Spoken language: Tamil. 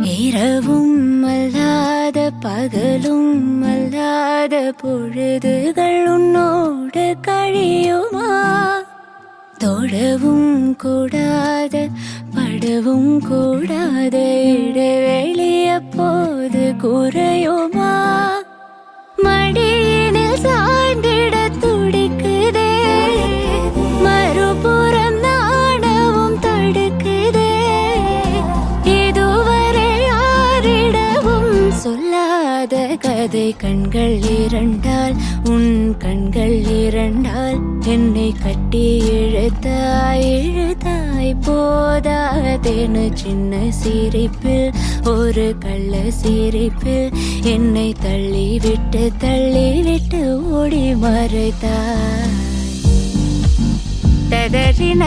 இரவும் அல்லாத பகலும் அல்லாத பொழுதுகள் உன்னோடு கழியுமா? தொடவும் கூடாத படவும் கூடாத இடைவெளி அப்போது குறையுமா? மடியினில் சாய்ந்திட துடிக்குதே, மறுபுறம் நாணவும் தடுக்குதே. இதுவரை யாரிடவும் சொல்லாத கதை கண்கள் இரண்டால், உன் கண்கள் இரண்டால் என்னை கட்டி இழுத்தாய் இழுத்தாய். போதாதேனு சின்ன சிரிப்பில், ஒரு கள்ள சிரிப்பில் என்னை தள்ளிவிட்டு ஓடி மறைத்தாய். ததறின